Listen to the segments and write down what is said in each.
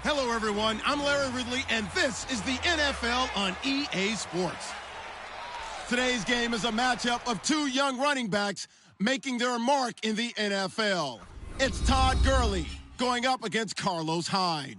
Hello, everyone. I'm Larry Ridley, and this is the NFL on EA Sports. Today's game is a matchup of two young running backs making their mark in the NFL. It's Todd Gurley going up against Carlos Hyde.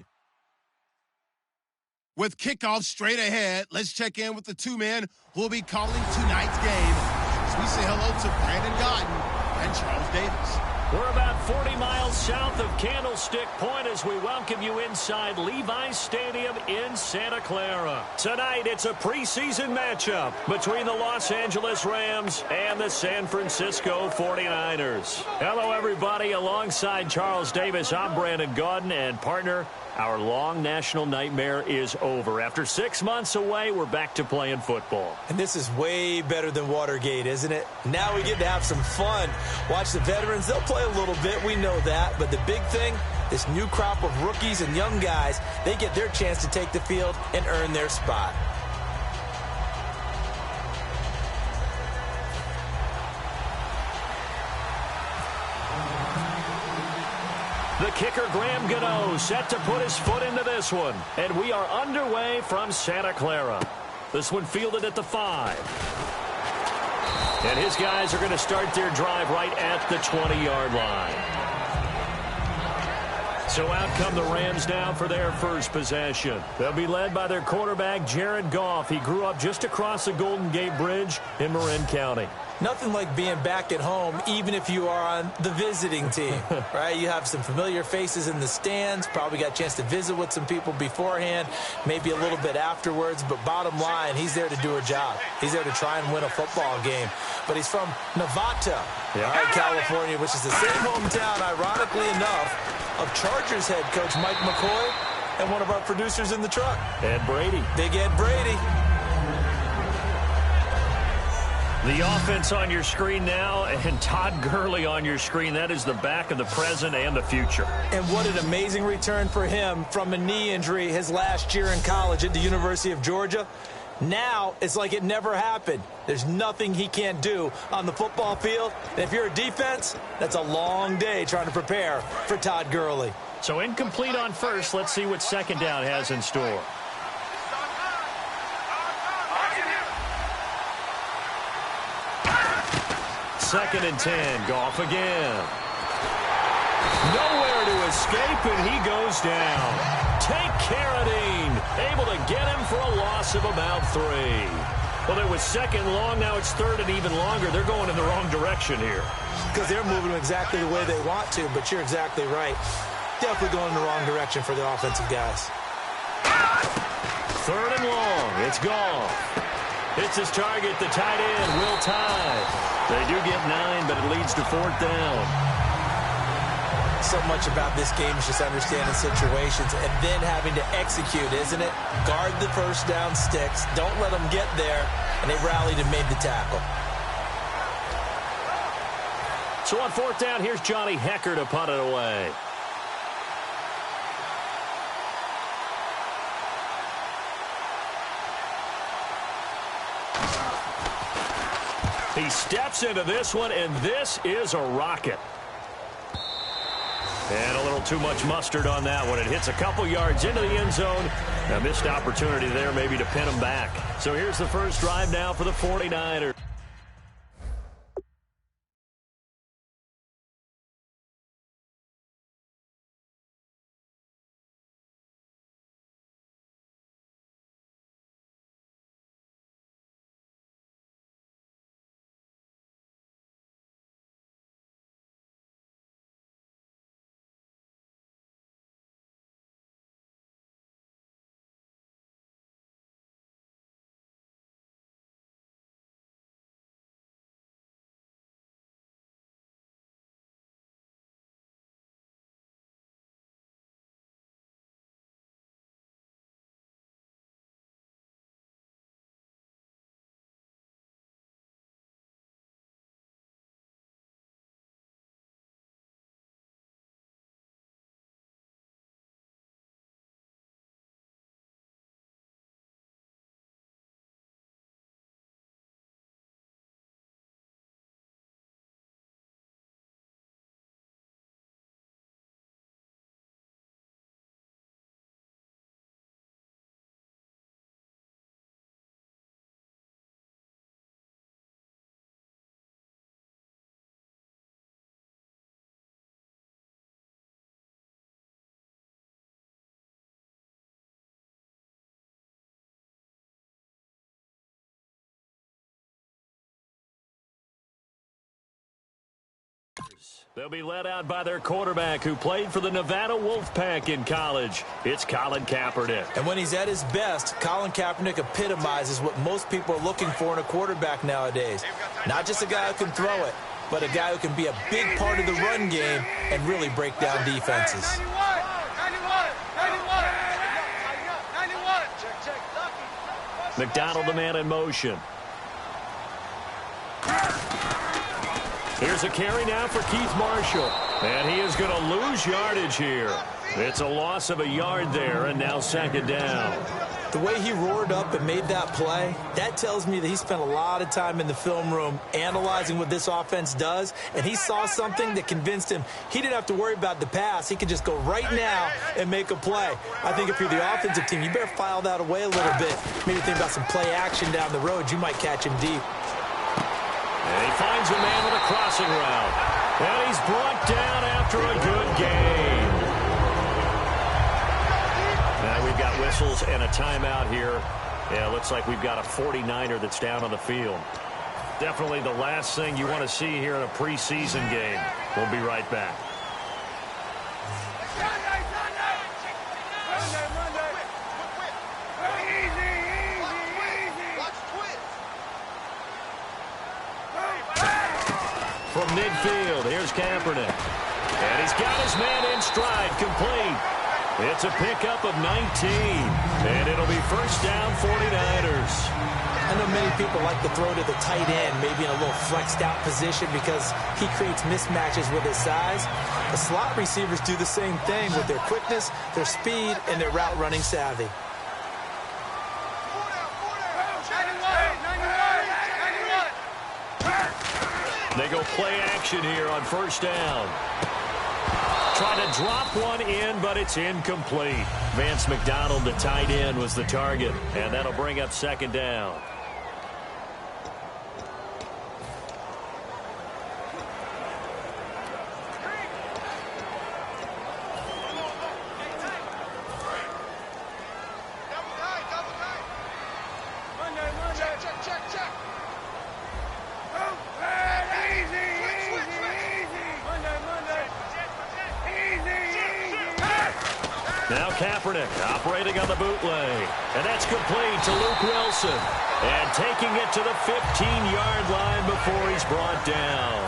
With kickoff straight ahead, let's check in with the two men who will be calling tonight's game as we say hello to Brandon Gaudin and Charles Davis. We're about 40 miles south of Candlestick Point as we welcome you inside Levi's Stadium in Santa Clara. Tonight, it's a preseason matchup between the Los Angeles Rams and the San Francisco 49ers. Hello, everybody. Alongside Charles Davis, I'm Brandon Gaudin, and partner, our long national nightmare is over. After 6 months away, we're back to playing football. And this is way better than Watergate, isn't it? Now we get to have some fun. Watch the veterans. They'll play a little bit. We know that. But the big thing, this new crop of rookies and young guys, they get their chance to take the field and earn their spot. The kicker, Graham Gano, set to put his foot into this one. And we are underway from Santa Clara. This one fielded at the 5. And his guys are going to start their drive right at the 20-yard line. So out come the Rams now for their first possession. They'll be led by their quarterback, Jared Goff. He grew up just across the Golden Gate Bridge in Marin County. Nothing like being back at home, even if you are on the visiting team, right? You have some familiar faces in the stands, probably got a chance to visit with some people beforehand, maybe a little bit afterwards, but bottom line, he's there to do a job. He's there to try and win a football game. But he's from Novato, right, California, which is the same hometown, ironically enough, of Chargers head coach Mike McCoy and one of our producers in the truck. Ed Brady. Big Ed Brady. The offense on your screen now, and Todd Gurley on your screen. That is the back of the present and the future. And what an amazing return for him from a knee injury his last year in college at the University of Georgia. Now it's like it never happened. There's nothing he can't do on the football field. And if you're a defense, that's a long day trying to prepare for Todd Gurley. So incomplete on first. Let's see what second down has in store. Second and 10. Goff again. Nowhere to escape, and he goes down. Take Carradine. Able to get him for a loss of about 3. Well, it was second long. Now it's third and even longer. They're going in the wrong direction here. Because they're moving exactly the way they want to, but you're exactly right. Definitely going in the wrong direction for the offensive guys. Third and long. It's gone. It's his target, the tight end, Will Tide. They do get 9, but it leads to 4th down. So much about this game is just understanding situations and then having to execute, isn't it? Guard the first down sticks. Don't let them get there. And they rallied and made the tackle. So on 4th down, here's Johnny Hecker to punt it away. He steps into this one, and this is a rocket. And a little too much mustard on that one. It hits a couple yards into the end zone. A missed opportunity there maybe to pin him back. So here's the first drive now for the 49ers. They'll be led out by their quarterback who played for the Nevada Wolfpack in college. It's Colin Kaepernick. And when he's at his best, Colin Kaepernick epitomizes what most people are looking for in a quarterback nowadays. Not just a guy who can throw it, but a guy who can be a big part of the run game and really break down defenses. McDonald, the man in motion. Here's a carry now for Keith Marshall. And he is going to lose yardage here. It's a loss of a yard there, and now second down. The way he roared up and made that play, that tells me that he spent a lot of time in the film room analyzing what this offense does, and he saw something that convinced him he didn't have to worry about the pass. He could just go right now and make a play. I think if you're the offensive team, you better file that away a little bit. Maybe think about some play action down the road. You might catch him deep. And he finds a man with a crossing route. And he's brought down after a good game. Now we've got whistles and a timeout here. Yeah, it looks like we've got a 49er that's down on the field. Definitely the last thing you want to see here in a preseason game. We'll be right back. From midfield, here's Kaepernick. And he's got his man in stride, complete. It's a pickup of 19. And it'll be first down, 49ers. I know many people like to throw to the tight end, maybe in a little flexed out position because he creates mismatches with his size. The slot receivers do the same thing with their quickness, their speed, and their route running savvy. They go play action here on first down. Trying to drop one in, but it's incomplete. Vance McDonald, the tight end, was the target, and that'll bring up second down. Now Kaepernick operating on the bootleg. And that's complete to Luke Wilson. And taking it to the 15-yard line before he's brought down.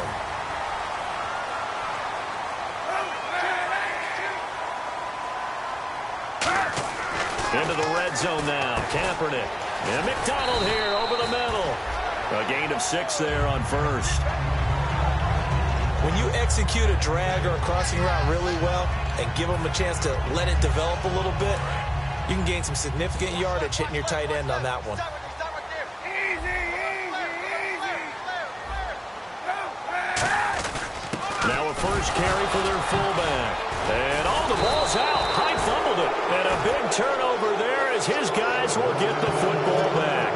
Into the red zone now. Kaepernick. And McDonald here over the middle. A gain of 6 there on first. When you execute a drag or a crossing route really well and give them a chance to let it develop a little bit, you can gain some significant yardage hitting your tight end on that one. Now a first carry for their fullback. And the ball's out. High fumbled it. And a big turnover there as his guys will get the football back.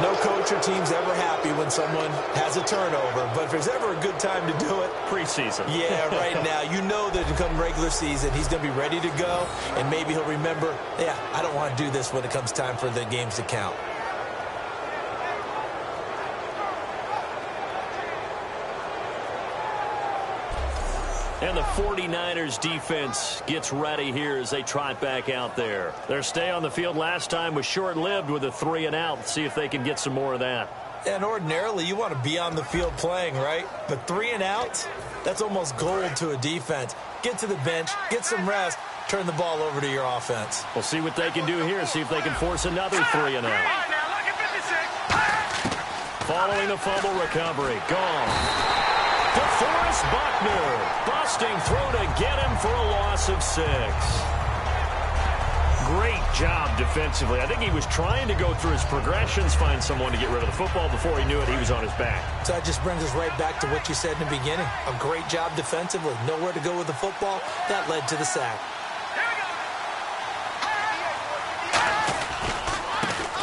No coach or team's ever happy when someone has a turnover, but if there's ever a good time to do it, preseason. Yeah, right now. You know that come regular season, he's going to be ready to go, and maybe he'll remember, yeah, I don't want to do this when it comes time for the games to count. And the 49ers defense gets ready here as they trot back out there. Their stay on the field last time was short-lived with a 3-and-out. Let's see if they can get some more of that. And ordinarily, you want to be on the field playing, right? But 3-and-outs, that's almost gold to a defense. Get to the bench, get some rest, turn the ball over to your offense. We'll see what they can do here, see if they can force another 3-and-out. Following the fumble recovery, gone. DeForest Buckner busting through to get him for a loss of 6. Great job defensively. I think he was trying to go through his progressions, find someone to get rid of the football. Before he knew it, he was on his back. So that just brings us right back to what you said in the beginning. A great job defensively. Nowhere to go with the football. That led to the sack.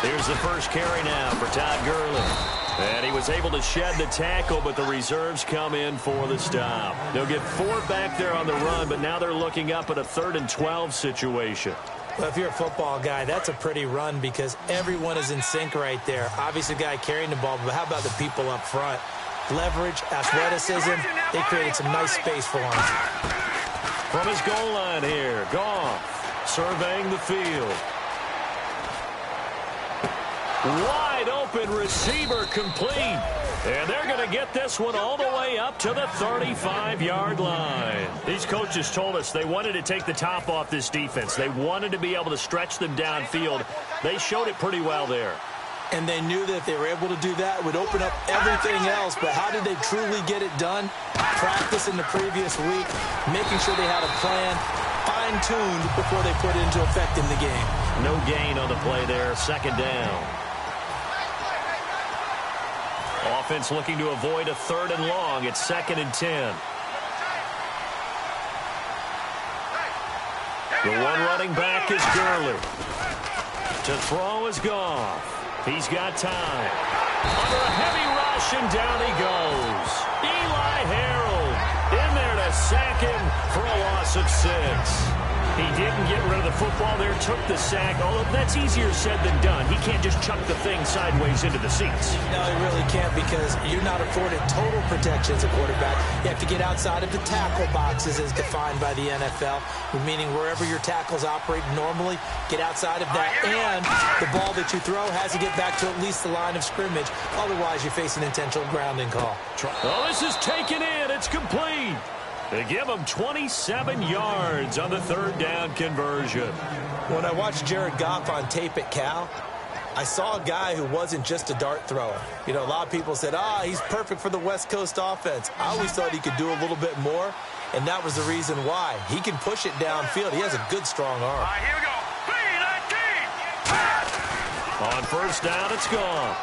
Here's the first carry now for Todd Gurley. And he was able to shed the tackle, but the reserves come in for the stop. They'll get 4 back there on the run, but now they're looking up at a 3rd and 12 situation. Well, if you're a football guy, that's a pretty run because everyone is in sync right there. Obviously, the guy carrying the ball, but how about the people up front? leverage, athleticism. They created some nice space for him. From his goal line here, Goff surveying the field. Wide open receiver complete. And they're going to get this one all the way up to the 35-yard line. These coaches told us they wanted to take the top off this defense. They wanted to be able to stretch them downfield. They showed it pretty well there. And they knew that if they were able to do that, it would open up everything else. But how did they truly get it done? Practice in the previous week, making sure they had a plan, fine-tuned before they put it into effect in the game. No gain on the play there, second down. Offense looking to avoid a 3rd and long. It's 2nd and 10. The one running back is Gurley. To throw is Goff. He's got time. Under a heavy rush, and down he goes. Eli Harold in there to sack him for a loss of 6. He didn't get rid of the football there, took the sack. Although that's easier said than done. He can't just chuck the thing sideways into the seats. No, he really can't, because you're not afforded total protection as a quarterback. You have to get outside of the tackle boxes as defined by the NFL, meaning wherever your tackles operate normally, get outside of that. And the ball that you throw has to get back to at least the line of scrimmage. Otherwise, you face an intentional grounding call. Oh, this is taken in. It's complete. They give him 27 yards on the 3rd down conversion. When I watched Jared Goff on tape at Cal, I saw a guy who wasn't just a dart thrower. You know, a lot of people said, he's perfect for the West Coast offense. I always thought he could do a little bit more, and that was the reason why. He can push it downfield. He has a good, strong arm. Here we go. On 1st down, it's gone.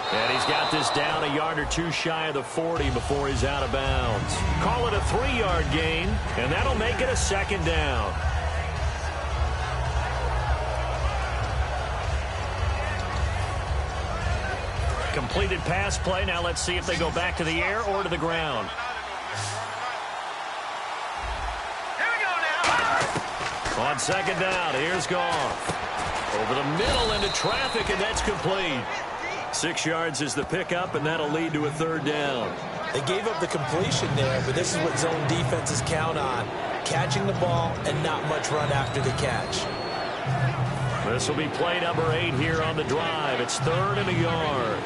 And he's got this down a yard or 2 shy of the 40 before he's out of bounds. Call it a 3-yard gain, and that'll make it a 2nd down. Completed pass play. Now let's see if they go back to the air or to the ground. Here we go now. On 2nd down, here's Goff. Over the middle into traffic, and that's complete. 6 yards is the pickup, and that'll lead to a 3rd down. They gave up the completion there, but this is what zone defenses count on. Catching the ball and not much run after the catch. This will be play number 8 here on the drive. It's 3rd and a yard.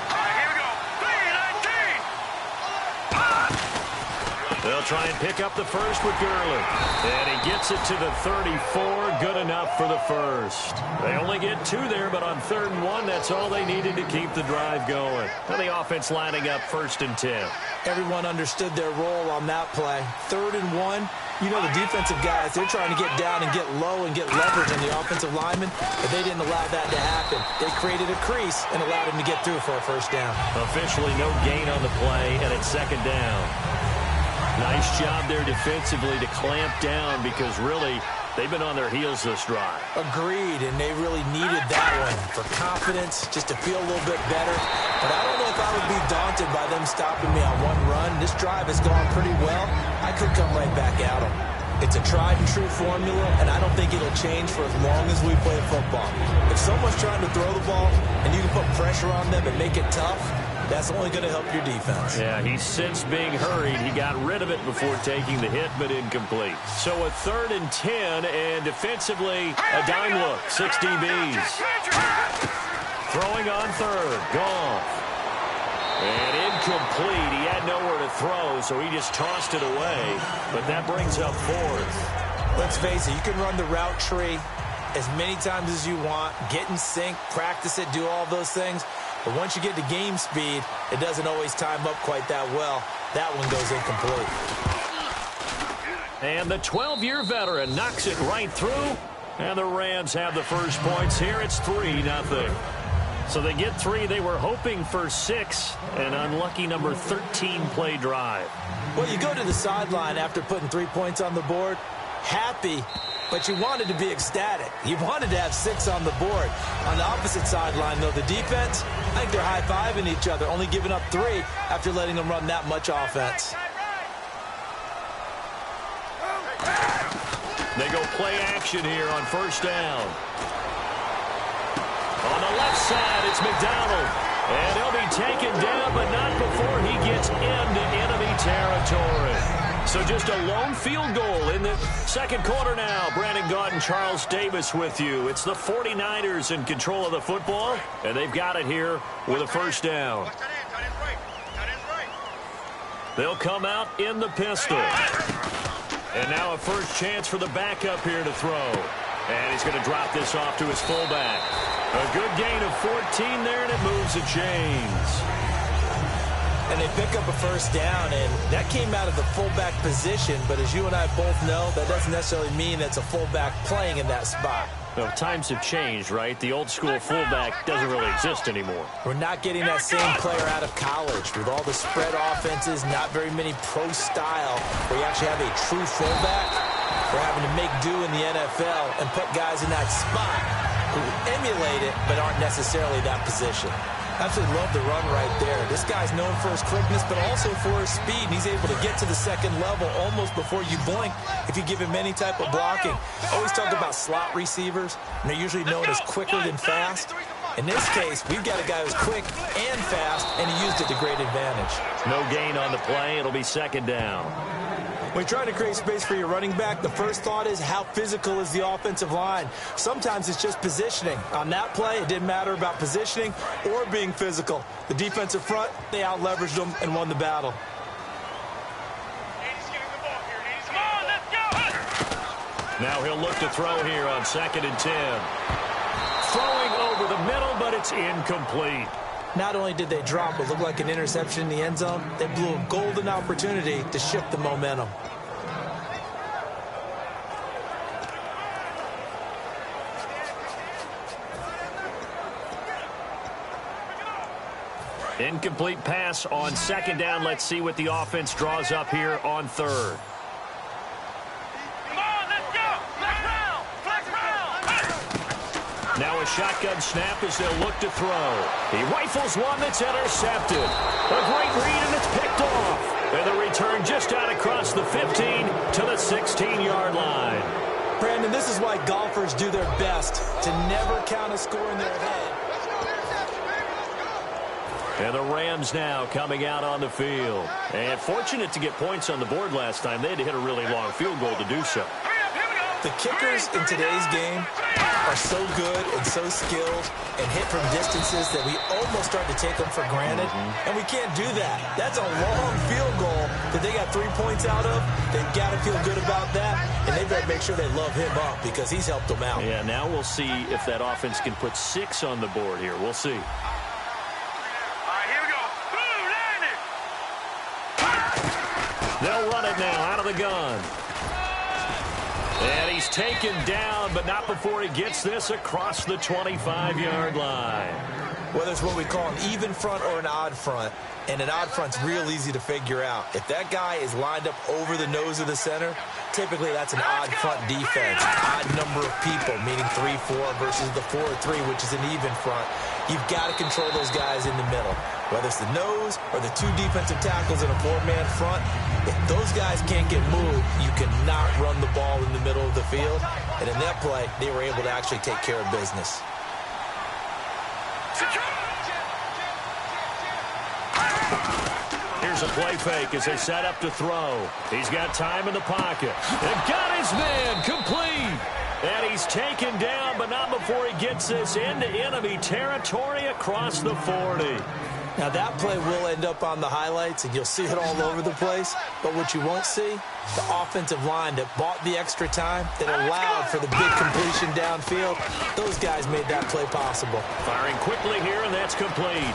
Here we go. 3-19. They'll try and pick up the first with Gurley. And he gets it to the 34. Good enough for the first. They only get 2 there, but on 3rd and 1, that's all they needed to keep the drive going. And the offense lining up 1st and 10. Everyone understood their role on that play. 3rd and 1. You know, the defensive guys, they're trying to get down and get low and get leverage on the offensive linemen, but they didn't allow that to happen. They created a crease and allowed him to get through for a 1st down. Officially no gain on the play, and it's 2nd down. Nice job there defensively to clamp down, because really they've been on their heels this drive. Agreed, and they really needed that one for confidence, just to feel a little bit better. But I don't know if I would be daunted by them stopping me on one run. This drive has gone pretty well. I could come right back at them. It's a tried-and-true formula, and I don't think it'll change for as long as we play football. If someone's trying to throw the ball and you can put pressure on them and make it tough, that's only going to help your defense. Yeah, he's since being hurried. He got rid of it before taking the hit, but incomplete. So a 3rd and 10, and defensively, a dime look. 6 DBs. Throwing on 3rd. Goff. And incomplete. He had nowhere to throw, so he just tossed it away. But that brings up 4th. Let's face it, you can run the route tree as many times as you want, get in sync, practice it, do all those things. But once you get to game speed, it doesn't always time up quite that well. That one goes incomplete. And the 12-year veteran knocks it right through. And the Rams have the first points here. It's 3-0. So they get 3. They were hoping for 6. An unlucky number 13 play drive. Well, you go to the sideline after putting 3 points on the board, happy, but you wanted to be ecstatic. You wanted to have 6 on the board. On the opposite sideline, though, the defense, I think they're high-fiving each other, only giving up 3 after letting them run that much offense. They go play action here on 1st down. On the left side, it's McDonald. And he'll be taken down, but not before he gets into enemy territory. So just a lone field goal in the second quarter now. Brandon Gaunt and Charles Davis with you. It's the 49ers in control of the football, and they've got it here with a first down. They'll come out in the pistol. And now a first chance for the backup here to throw. And he's going to drop this off to his fullback. A good gain of 14 there, and it moves the chains. And they pick up a first down, and that came out of the fullback position. But as you and I both know, that doesn't necessarily mean that's a fullback playing in that spot. Well, times have changed, right? The old school fullback doesn't really exist anymore. We're not getting that same player out of college. With all the spread offenses, not very many pro style, where you actually have a true fullback. We're having to make do in the NFL and put guys in that spot who emulate it but aren't necessarily that position. Absolutely love the run right there. This guy's known for his quickness, but also for his speed. And he's able to get to the second level almost before you blink if you give him any type of blocking. Always talk about slot receivers, and they're usually known as quicker than fast. In this case, we've got a guy who's quick and fast, and he used it to great advantage. No gain on the play. It'll be second down. When you're trying to create space for your running back, the first thought is how physical is the offensive line. Sometimes it's just positioning. On that play, it didn't matter about positioning or being physical. The defensive front, they out-leveraged them and won the battle. Now he'll look to throw here on 2nd and 10. Throwing over the middle, but it's incomplete. Not only did they drop what looked like an interception in the end zone, they blew a golden opportunity to shift the momentum. Incomplete pass on 2nd down. Let's see what the offense draws up here on 3rd. Now a shotgun snap as they'll look to throw. He rifles one that's intercepted. A great read, and it's picked off. And the return just out across the 15 to the 16-yard line. Brandon, this is why golfers do their best to never count a score in their head. And the Rams now coming out on the field. And fortunate to get points on the board last time. They had to hit a really long field goal to do so. The kickers in today's game are so good and so skilled and hit from distances that we almost start to take them for granted. And we can't do that. That's a long field goal that they got 3 points out of. They've got to feel good about that, and they better make sure they love him up because he's helped them out. Yeah, now we'll see if that offense can put 6 on the board here. We'll see. They'll run it now out of the gun. And he's taken down, but not before he gets this across the 25-yard line. Whether it's what we call an even front or an odd front, and an odd front's real easy to figure out. If that guy is lined up over the nose of the center, typically that's an odd front defense. Odd number of people, meaning 3-4 versus the 4-3, which is an even front. You've got to control those guys in the middle. Whether it's the nose or the 2 defensive tackles in a 4-man front, if those guys can't get moved, you cannot run the ball in the middle of the field. And in that play, they were able to actually take care of business. Here's a play fake as they set up to throw. He's got time in the pocket. And got his man complete. And he's taken down, but not before he gets this into enemy territory across the 40. Now, that play will end up on the highlights, and you'll see it all over the place. But what you won't see, the offensive line that bought the extra time, that allowed for the big completion downfield, those guys made that play possible. Firing quickly here, and that's complete.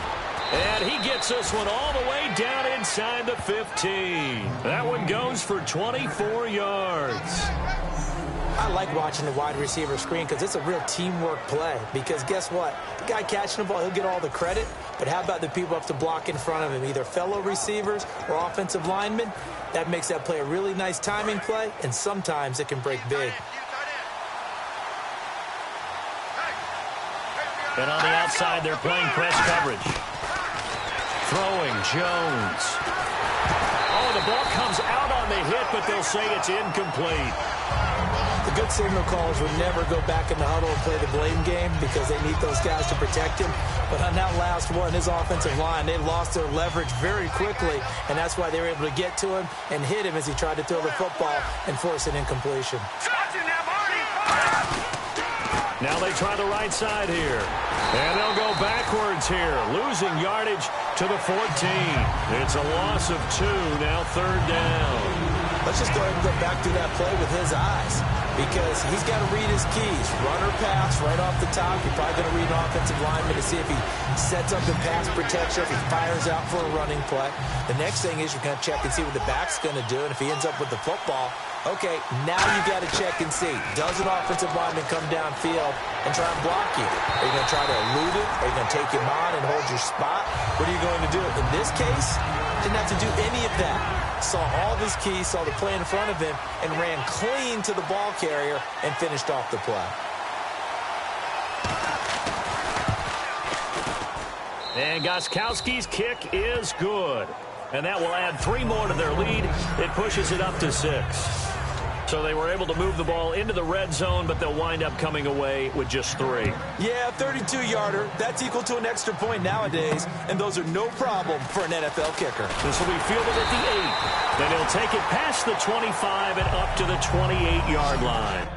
And he gets this one all the way down inside the 15. That one goes for 24 yards. I like watching the wide receiver screen because it's a real teamwork play. Because guess what? The guy catching the ball, he'll get all the credit. But how about the people up to block in front of him, either fellow receivers or offensive linemen? That makes that play a really nice timing play, and sometimes it can break big. And on the outside, they're playing press coverage. Throwing Jones. Oh, the ball comes out on the hit, but they'll will say it's incomplete. The good signal callers would never go back in the huddle and play the blame game because they need those guys to protect him. But on that last one, his offensive line, they lost their leverage very quickly, and that's why they were able to get to him and hit him as he tried to throw the football and force an incompletion. Now they try the right side here. And they'll go backwards here, losing yardage to the 14. It's a loss of 2, now third down. Let's just go ahead and go back to that play with his eyes because he's got to read his keys. Run or pass right off the top. You're probably going to read an offensive lineman to see if he sets up in pass protection, if he fires out for a running play. The next thing is you're going to check and see what the back's going to do, and if he ends up with the football, okay, now you got to check and see. Does an offensive lineman come downfield and try and block you? Are you going to try to elude it? Are you going to take him on and hold your spot? What are you going to do? In this case, didn't have to do any of that. Saw all of his keys, saw the play in front of him, and ran clean to the ball carrier and finished off the play. And Gostkowski's kick is good. And that will add 3 more to their lead. It pushes it up to 6. So they were able to move the ball into the red zone, but they'll wind up coming away with just 3. Yeah, 32-yarder. That's equal to an extra point nowadays, and those are no problem for an NFL kicker. This will be fielded at the 8. Then he'll take it past the 25 and up to the 28-yard line.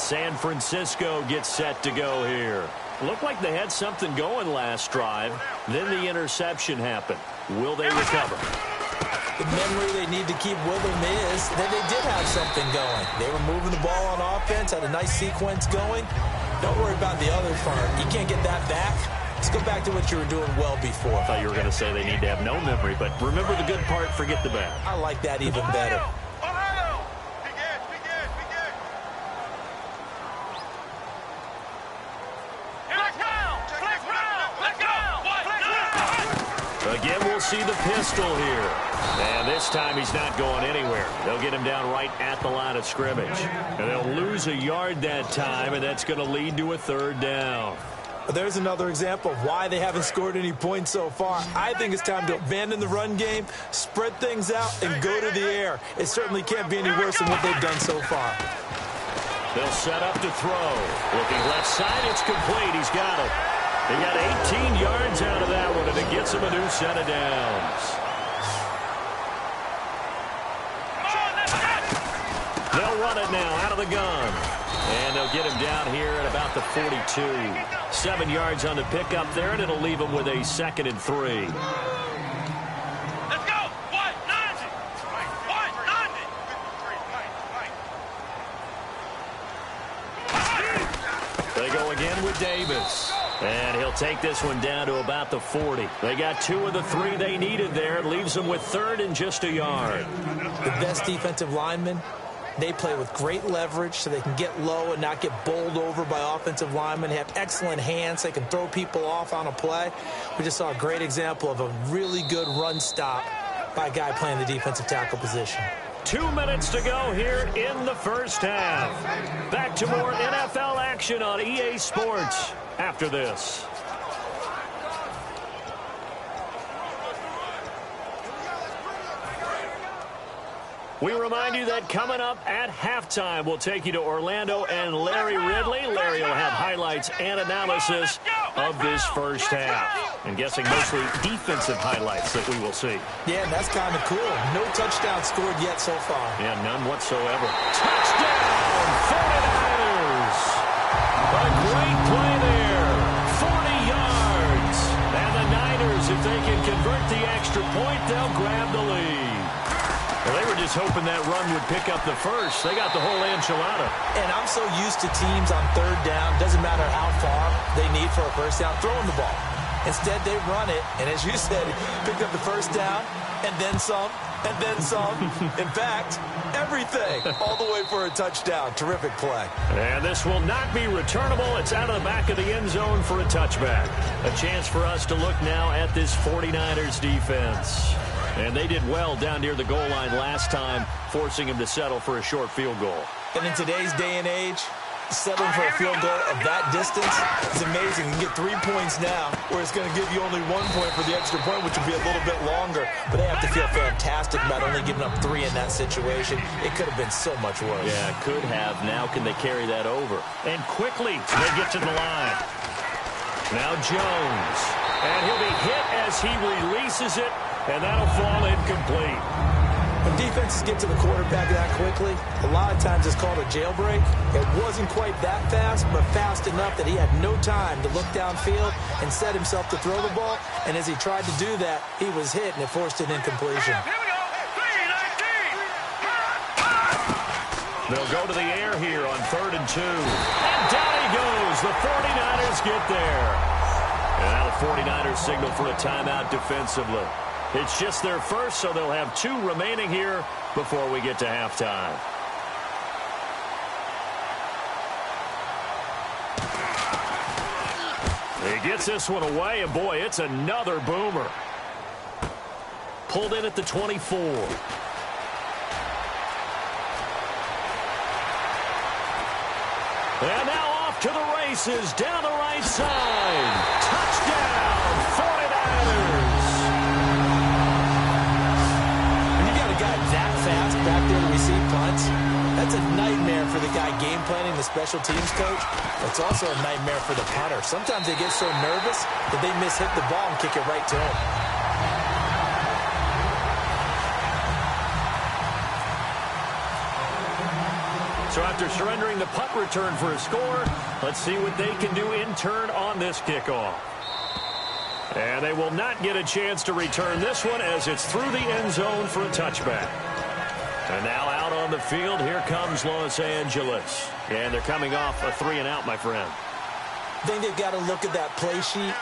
San Francisco gets set to go here. Looked like they had something going last drive. Then the interception happened. Will they recover? The memory they need to keep with them is that they did have something going. They were moving the ball on offense, had a nice sequence going. Don't worry about the other part. You can't get that back. Let's go back to what you were doing well before. I thought you were going to say they need to have no memory, but remember the good part, forget the bad. I like that even better. Again, we'll see the pistol here. And this time he's not going anywhere. They'll get him down right at the line of scrimmage. And they'll lose a yard that time, and that's going to lead to a third down. There's another example of why they haven't scored any points so far. I think it's time to abandon the run game, spread things out, and go to the air. It certainly can't be any worse than what they've done so far. They'll set up to throw. Looking left side, it's complete. He's got it. They got 18 yards out of that one, and it gets him a new set of downs. They'll run it now out of the gun. And they'll get him down here at about the 42. 7 yards on the pickup there, and it'll leave him with a 2nd and 3. Let's go! What? Nine! What? Nine! They go again with Davis. And he'll take this one down to about the 40. They got 2 of the 3 they needed there. It leaves them with 3rd and just a yard. The best defensive linemen, they play with great leverage so they can get low and not get bowled over by offensive linemen. They have excellent hands. They can throw people off on a play. We just saw a great example of a really good run stop by a guy playing the defensive tackle position. 2 minutes to go here in the first half. Back to more NFL action on EA Sports after this. We remind you that coming up at halftime, we'll take you to Orlando and Larry Ridley. Larry will have highlights and analysis of this first half. I'm guessing mostly defensive highlights that we will see. Yeah, and that's kind of cool. No touchdown scored yet so far. Yeah, none whatsoever. Touchdown, 49ers. A great play there. 40 yards. And the Niners, if they can convert the extra point, they'll grab the lead. Well, they were just hoping that run would pick up the first. They got the whole enchilada. And I'm so used to teams on 3rd down, doesn't matter how far they need for a first down, throwing the ball. Instead, they run it, and as you said, picked up the first down, and then some, and then some. In fact, everything, all the way for a touchdown. Terrific play. And this will not be returnable. It's out of the back of the end zone for a touchback. A chance for us to look now at this 49ers defense. And they did well down near the goal line last time, forcing him to settle for a short field goal. And in today's day and age, settling for a field goal of that distance is amazing. You can get 3 points now, where it's going to give you only 1 point for the extra point, which will be a little bit longer. But they have to feel fantastic about only giving up 3 in that situation. It could have been so much worse. Yeah, could have. Now can they carry that over? And quickly, they get to the line. Now Jones. And he'll be hit as he releases it, and that'll fall incomplete. When defenses get to the quarterback that quickly, a lot of times it's called a jailbreak. It wasn't quite that fast, but fast enough that he had no time to look downfield and set himself to throw the ball. And as he tried to do that, he was hit, and it forced an incompletion. They'll go to the air here on 3rd and 2. And down he goes. The 49ers get there. And now the 49ers signal for a timeout defensively. It's just their first, so they'll have 2 remaining here before we get to halftime. He gets this one away, and boy, it's another boomer. Pulled in at the 24. And now off to the races, down the right side. Touchdown, 49ers. When you got a guy that fast back there to receive punts, that's a nightmare for the guy game planning, the special teams coach. It's also a nightmare for the punter. Sometimes they get so nervous that they miss-hit the ball and kick it right to him. So after surrendering the punt return for a score, let's see what they can do in turn on this kickoff. And they will not get a chance to return this one as it's through the end zone for a touchback. And now out on the field, here comes Los Angeles. And they're coming off a 3-and-out, my friend. I think they've got to look at that play sheet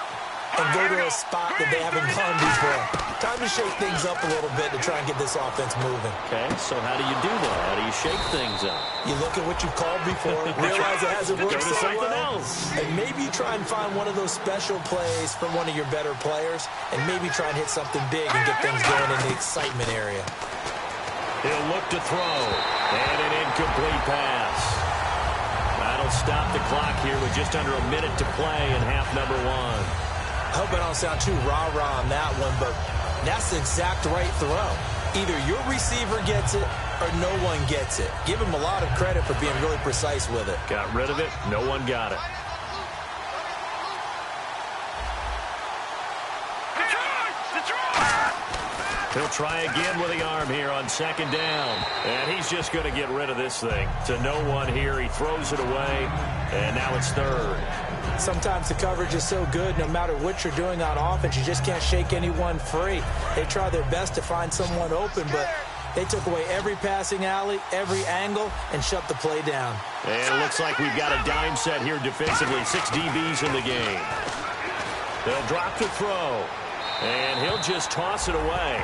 and go to a spot that they haven't gone before. Time to shake things up a little bit to try and get this offense moving. Okay, so how do you do that? How do you shake things up? You look at what you've called before, realize it hasn't worked so something well, else. and maybe you try and find one of those special plays from one of your better players, and maybe try and hit something big and get things going in the excitement area. He'll look to throw, and an incomplete pass. That'll stop the clock here with just under a minute to play in half number 1. I hope I don't sound too rah-rah on that one, but that's the exact right throw. Either your receiver gets it or no one gets it. Give him a lot of credit for being really precise with it. Got rid of it. No one got it. He'll try again with the arm here on second down. And he's just going to get rid of this thing. To no one here. He throws it away. And now it's third. Sometimes the coverage is so good, no matter what you're doing on offense, you just can't shake anyone free. They try their best to find someone open, but they took away every passing alley, every angle, and shut the play down. And it looks like we've got a dime set here defensively. 6 DBs in the game. They'll drop to throw. And he'll just toss it away.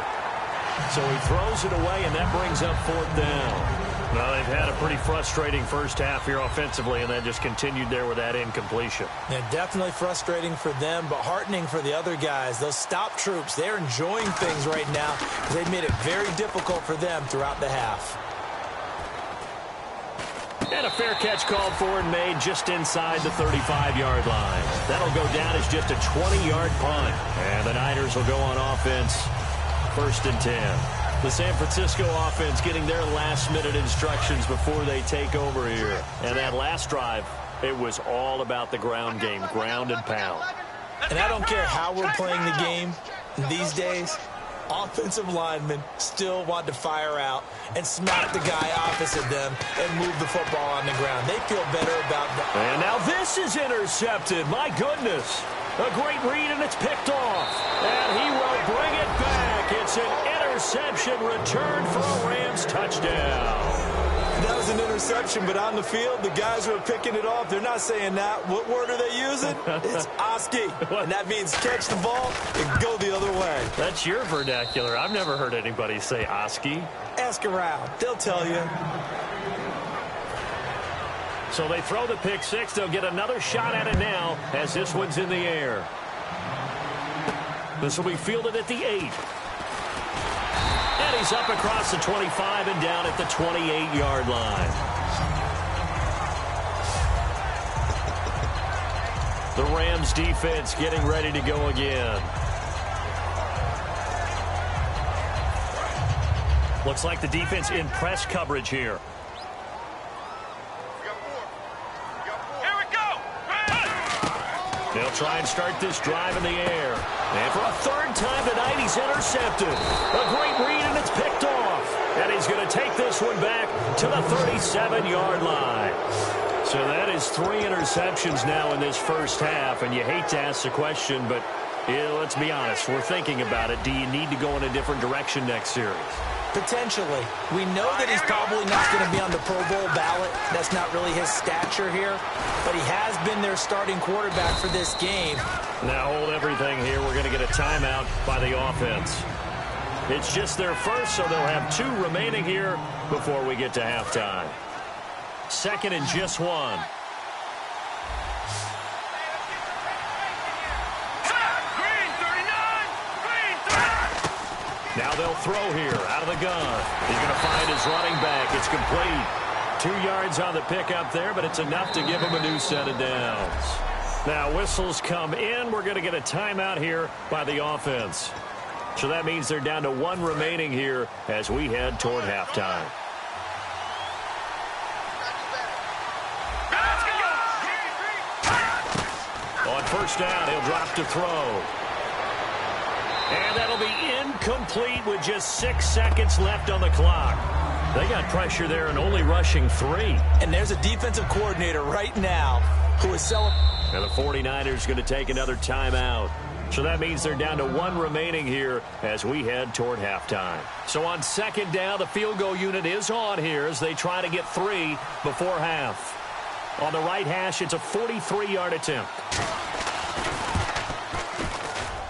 So he throws it away, and that brings up fourth down. Well, they've had a pretty frustrating first half here offensively, and that just continued there with that incompletion. Yeah, definitely frustrating for them, but heartening for the other guys. Those stop troops, they're enjoying things right now. They've made it very difficult for them throughout the half. And a fair catch called for and made just inside the 35-yard line. That'll go down as just a 20-yard punt. And the Niners will go on offense, 1st and 10. The San Francisco offense getting their last-minute instructions before they take over here. And that last drive, it was all about the ground game, ground and pound. And I don't care how we're playing the game these days, offensive linemen still want to fire out and smack the guy opposite them and move the football on the ground. They feel better about that. And now this is intercepted. My goodness. A great read, and it's picked off. And he will bring it back. It's an interception return for a Rams touchdown. That was an interception, but on the field, the guys who are picking it off, they're not saying that. What word are they using? It's Oski. And that means catch the ball and go the other way. That's your vernacular. I've never heard anybody say Oski. Ask around. They'll tell you. So they throw the pick six. They'll get another shot at it now as this one's in the air. This will be fielded at the 8. And he's up across the 25 and down at the 28-yard line. The Rams defense getting ready to go again. Looks like the defense in press coverage here. They'll try and start this drive in the air. And for a third time tonight, he's intercepted. A great read, and it's picked off. And he's going to take this one back to the 37-yard line. So that is 3 interceptions now in this first half. And you hate to ask the question, but let's be honest. We're thinking about it. Do you need to go in a different direction next series? Potentially. We know that he's probably not going to be on the Pro Bowl ballot. That's not really his stature here. But he has been their starting quarterback for this game. Now hold everything here. We're going to get a timeout by the offense. It's just their first, so they'll have 2 remaining here before we get to halftime. 2nd and just 1. Now they'll throw here out of the gun. He's going to find his running back. It's complete. 2 yards on the pickup there, but it's enough to give him a new set of downs. Now whistles come in. We're going to get a timeout here by the offense. So that means they're down to 1 remaining here as we head toward halftime. On first down, he'll drop to throw. And that'll be incomplete with just 6 seconds left on the clock. They got pressure there and only rushing 3. And there's a defensive coordinator right now who is And the 49ers going to take another timeout. So that means they're down to 1 remaining here as we head toward halftime. So on second down, the field goal unit is on here as they try to get 3 before half. On the right hash, it's a 43-yard attempt.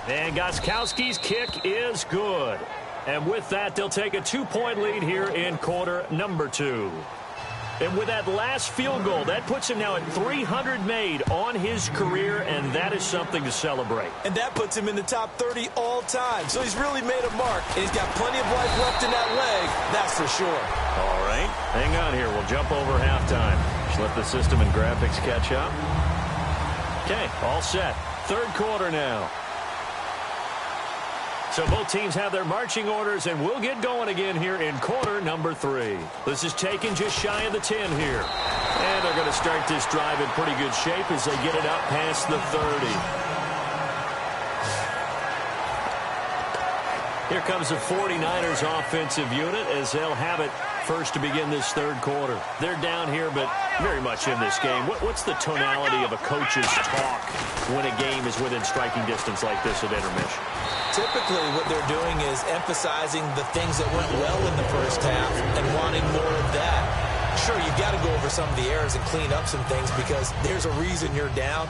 And Gostkowski's kick is good. And with that, they'll take a 2-point lead here in quarter number 2. And with that last field goal, that puts him now at 300 made on his career, and that is something to celebrate. And that puts him in the top 30 all time. So he's really made a mark, and he's got plenty of life left in that leg, that's for sure. All right, hang on here. We'll jump over halftime. Just let the system and graphics catch up. Okay, all set. Third quarter now. So both teams have their marching orders, and we'll get going again here in quarter number 3. This is taken just shy of the 10 here. And they're going to start this drive in pretty good shape as they get it up past the 30. Here comes the 49ers offensive unit as they'll have it first to begin this third quarter. They're down here, but very much in this game. What's the tonality of a coach's talk when a game is within striking distance like this at intermission? Typically, what they're doing is emphasizing the things that went well in the first half and wanting more of that. Sure, you've got to go over some of the errors and clean up some things because there's a reason you're down.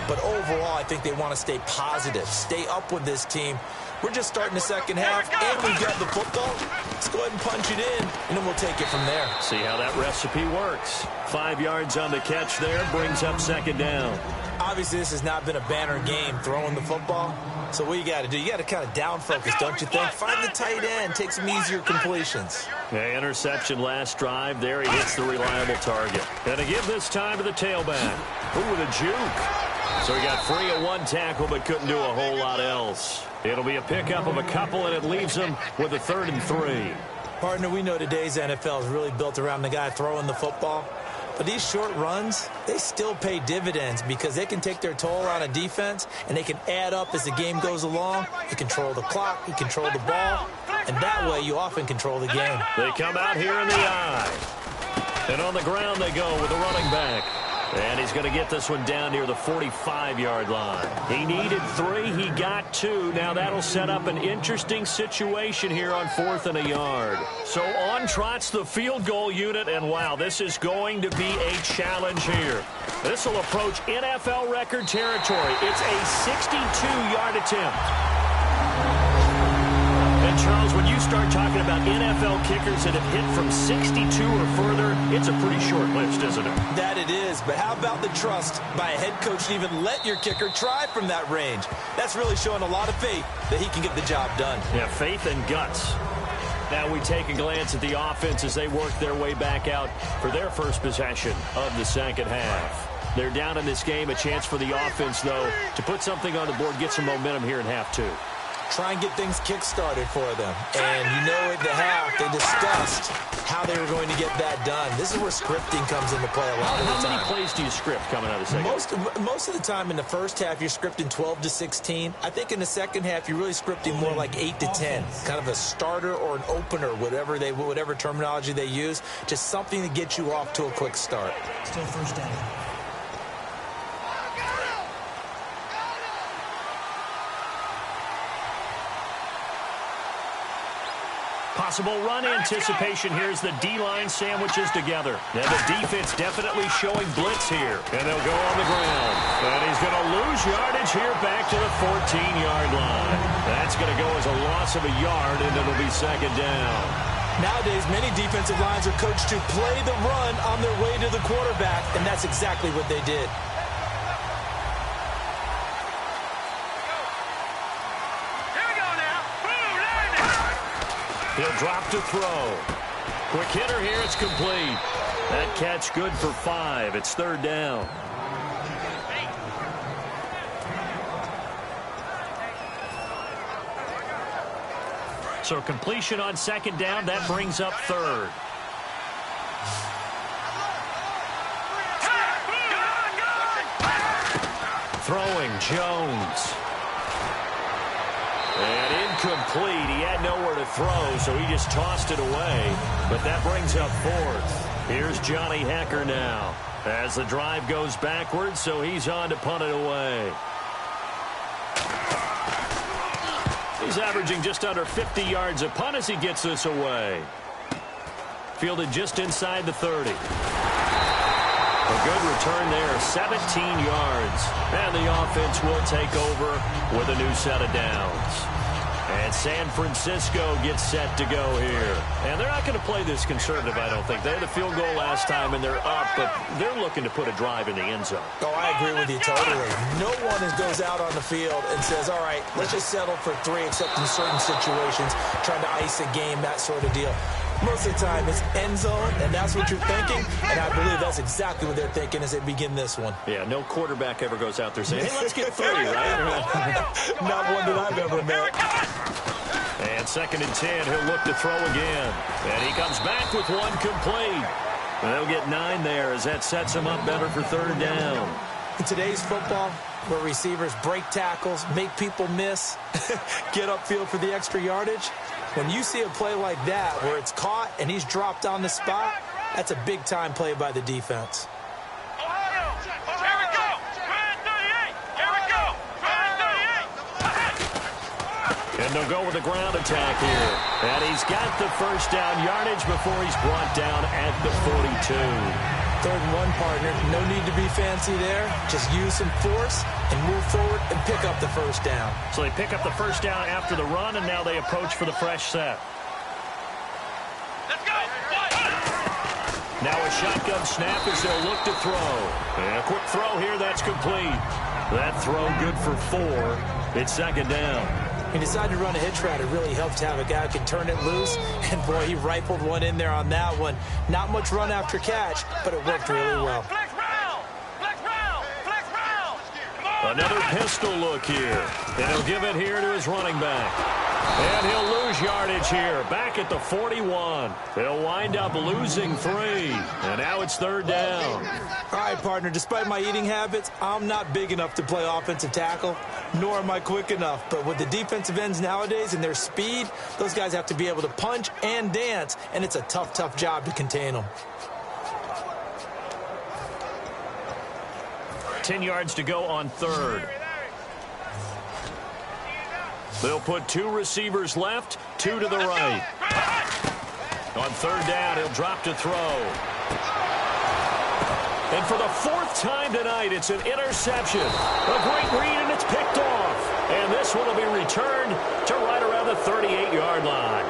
But overall, I think they want to stay positive, stay up with this team. We're just starting the second half, and we've got the football. Let's go ahead and punch it in, and then we'll take it from there. See how that recipe works. 5 yards on the catch there, brings up second down. Obviously, this has not been a banner game throwing the football. So what you got to do, you got to kind of down focus, don't you think? Find the tight end, take some easier completions. Yeah, interception last drive. There he hits the reliable target. And to give this time to the tailback. Ooh, with a juke. So he got free of 1 tackle but couldn't do a whole lot else. It'll be a pickup of a couple, and it leaves him with a 3rd and 3. Partner, we know today's NFL is really built around the guy throwing the football. But these short runs, they still pay dividends because they can take their toll on a defense, and they can add up as the game goes along. You control the clock, you control the ball, and that way you often control the game. They come out here in the eye. And on the ground they go with the running back. And he's going to get this one down near the 45-yard line. He needed 3. He got 2. Now that'll set up an interesting situation here on 4th and a yard. So on trots the field goal unit. And, wow, this is going to be a challenge here. This will approach NFL record territory. It's a 62-yard attempt. And, Charles, when you start talking about NFL kickers that have hit from 62 or further, it's a pretty short list, isn't it? That it is, but how about the trust by a head coach to even let your kicker try from that range? That's really showing a lot of faith that he can get the job done. Yeah, faith and guts. Now we take a glance at the offense as they work their way back out for their first possession of the second half. They're down in this game. A chance for the offense, though, to put something on the board, get some momentum here in half 2. Try and get things kick-started for them. And you know at the half, they discussed how they were going to get that done. This is where scripting comes into play a lot of the time. How many plays do you script coming out of the second? Most of the time in the first half, you're scripting 12 to 16. I think in the second half, you're really scripting more like 8 to 10. Kind of a starter or an opener, whatever terminology they use. Just something to get you off to a quick start. Still first down. Possible run anticipation here as the D-line sandwiches together. Now the defense definitely showing blitz here. And they'll go on the ground. And he's going to lose yardage here back to the 14-yard line. That's going to go as a loss of a yard, and it'll be second down. Nowadays, many defensive lines are coached to play the run on their way to the quarterback, and that's exactly what they did. He'll drop to throw. Quick hitter here. It's complete. That catch good for 5. It's third down. So completion on second down. That brings up third. Throwing Jones. And incomplete. He had nowhere to throw, so he just tossed it away. But that brings up fourth. Here's Johnny Hecker now as the drive goes backwards, so he's on to punt it away. He's averaging just under 50 yards a punt as he gets this away. Fielded just inside the 30. A good return there, 17 yards. And the offense will take over with a new set of downs. And San Francisco gets set to go here. And they're not going to play this conservative, I don't think. They had a field goal last time, and they're up, but they're looking to put a drive in the end zone. Oh, I agree with you totally. No one goes out on the field and says, all right, let's just settle for 3, except in certain situations, trying to ice a game, that sort of deal. Most of the time, it's end zone, and that's what you're thinking, and I believe that's exactly what they're thinking as they begin this one. Yeah, no quarterback ever goes out there saying, hey, let's get 3, right? Not one that I've ever met. And 2nd and 10, he'll look to throw again. And he comes back with one complete. They'll get 9 there as that sets him up better for 3rd down. In today's football, where receivers break tackles, make people miss, get upfield for the extra yardage, when you see a play like that where it's caught and he's dropped on the spot, that's a big-time play by the defense. Here we go! 38! Here we go! 38! And they'll go with a ground attack here. And he's got the 1st down yardage before he's brought down at the 42. 3rd and 1, partner. No need to be fancy there. Just use some force and move forward and pick up the 1st down. So they pick up the 1st down after the run, and now they approach for the fresh set. Let's go! Now a shotgun snap as they'll look to throw. And a quick throw here, that's complete. That throw good for 4. It's 2nd down. He decided to run a hitch route. It really helped to have a guy who can turn it loose. And, boy, he rifled one in there on that one. Not much run after catch, but it worked really well. Flex round! Flex round! Flex round! Come on! Another pistol look here. And he'll give it here to his running back. And he'll lose yardage here. Back at the 41. They'll wind up losing 3. And now it's 3rd down. All right, partner, despite my eating habits, I'm not big enough to play offensive tackle, nor am I quick enough. But with the defensive ends nowadays and their speed, those guys have to be able to punch and dance, and it's a tough, tough job to contain them. 10 yards to go on 3rd. They'll put 2 receivers left, 2 to the right. On 3rd down, he'll drop to throw. And for the 4th time tonight, it's an interception. A great read, and it's picked off. And this one will be returned to right around the 38-yard line.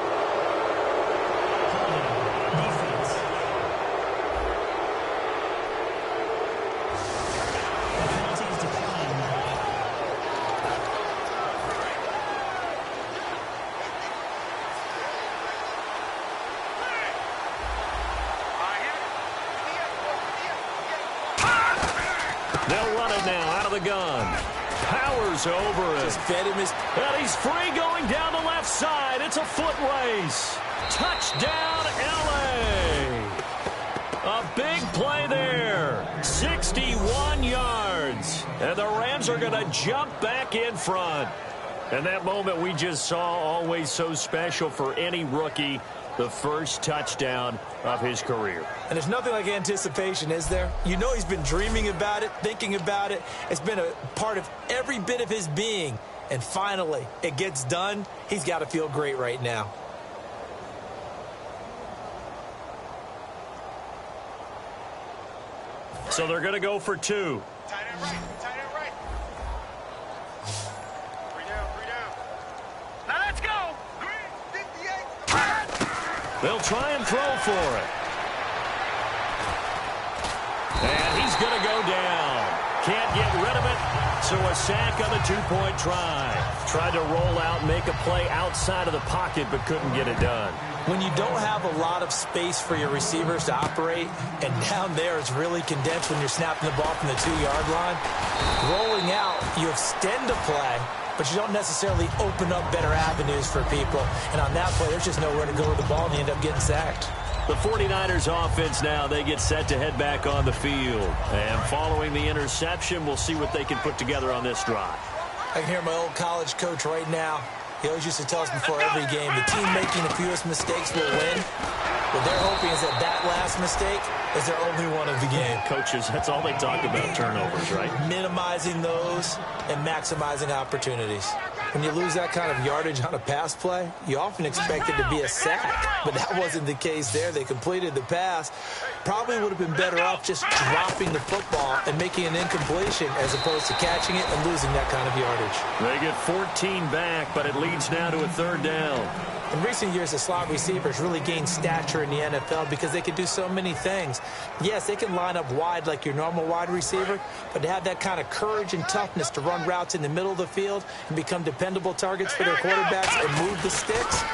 They'll run it now out of the gun. Powers over it. Just fed him his... And he's free going down the left side. It's a foot race. Touchdown, L.A. A big play there. 61 yards. And the Rams are going to jump back in front. And that moment we just saw, always so special for any rookie. The first touchdown of his career. And there's nothing like anticipation, is there? You know he's been dreaming about it, thinking about it. It's been a part of every bit of his being. And finally, it gets done. He's got to feel great right now. So they're going to go for 2. Tight end right. Tight end right. 3 down. 3 down. Now let's go. 58. They'll try and throw for it. And he's going to go down. Can't get rid of it, so a sack on the 2-point try. Tried to roll out and make a play outside of the pocket, but couldn't get it done. When you don't have a lot of space for your receivers to operate, and down there it's really condensed when you're snapping the ball from the 2-yard line, rolling out, you extend a play, but you don't necessarily open up better avenues for people. And on that play, there's just nowhere to go with the ball, and you end up getting sacked. The 49ers offense now, they get set to head back on the field. And following the interception, we'll see what they can put together on this drive. I can hear my old college coach right now. He always used to tell us before every game, the team making the fewest mistakes will win. What they're hoping is that last mistake is their only one of the game. Coaches, that's all they talk about, turnovers, right? Minimizing those and maximizing opportunities. When you lose that kind of yardage on a pass play, you often expect it to be a sack, but that wasn't the case there. They completed the pass. Probably would have been better off just dropping the football and making an incompletion as opposed to catching it and losing that kind of yardage. They get 14 back, but it leads now to a third down. In recent years, the slot receivers really gained stature in the NFL because they can do so many things. Yes, they can line up wide like your normal wide receiver, but to have that kind of courage and toughness to run routes in the middle of the field and become dependable targets for their quarterbacks and move the sticks,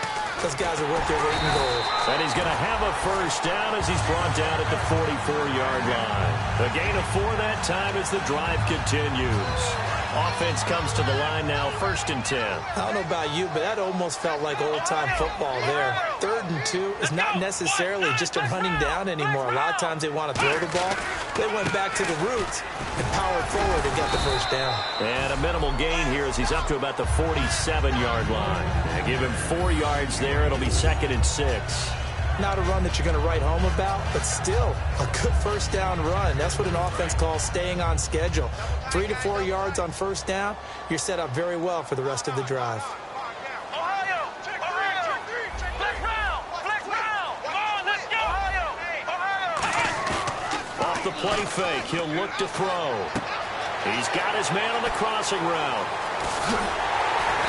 those guys are worth their weight in gold. And he's going to have a first down as he's brought down at the 44-yard line. A gain of 4 that time as the drive continues. Offense comes to the line now, 1st and 10. I don't know about you, but that almost felt like old-time football there. 3rd and 2 is not necessarily just a running down anymore. A lot of times they want to throw the ball. They went back to the roots and powered forward and got the first down. And a minimal gain here as he's up to about the 47-yard line. And give him 4 yards there. It'll be 2nd and 6. Not a run that you're going to write home about, but still a good first down run. That's what an offense calls staying on schedule. 3 to 4 yards on first down, you're set up very well for the rest of the drive. Off the play fake, he'll look to throw. He's got his man on the crossing route.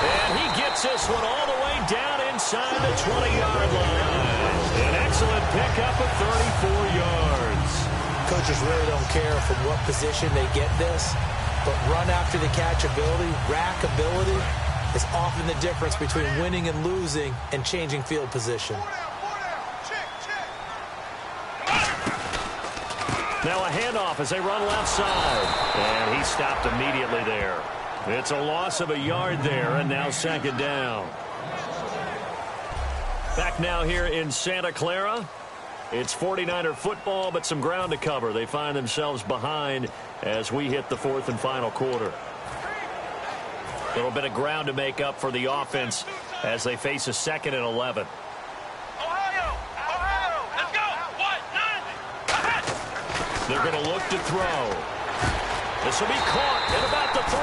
And he gets this one all the way down inside the 20-yard line. An excellent pickup of 34 yards. Coaches really don't care from what position they get this, but run after the catch ability, rack ability, is often the difference between winning and losing and changing field position. Now a handoff as they run left side. And he stopped immediately there. It's a loss of a yard there, and now 2nd down. Back now here in Santa Clara. It's 49er football, but some ground to cover. They find themselves behind as we hit the 4th and final quarter. A little bit of ground to make up for the offense as they face a 2nd and 11. Let's go. 1, 9. They're going to look to throw. This will be caught at about the 3.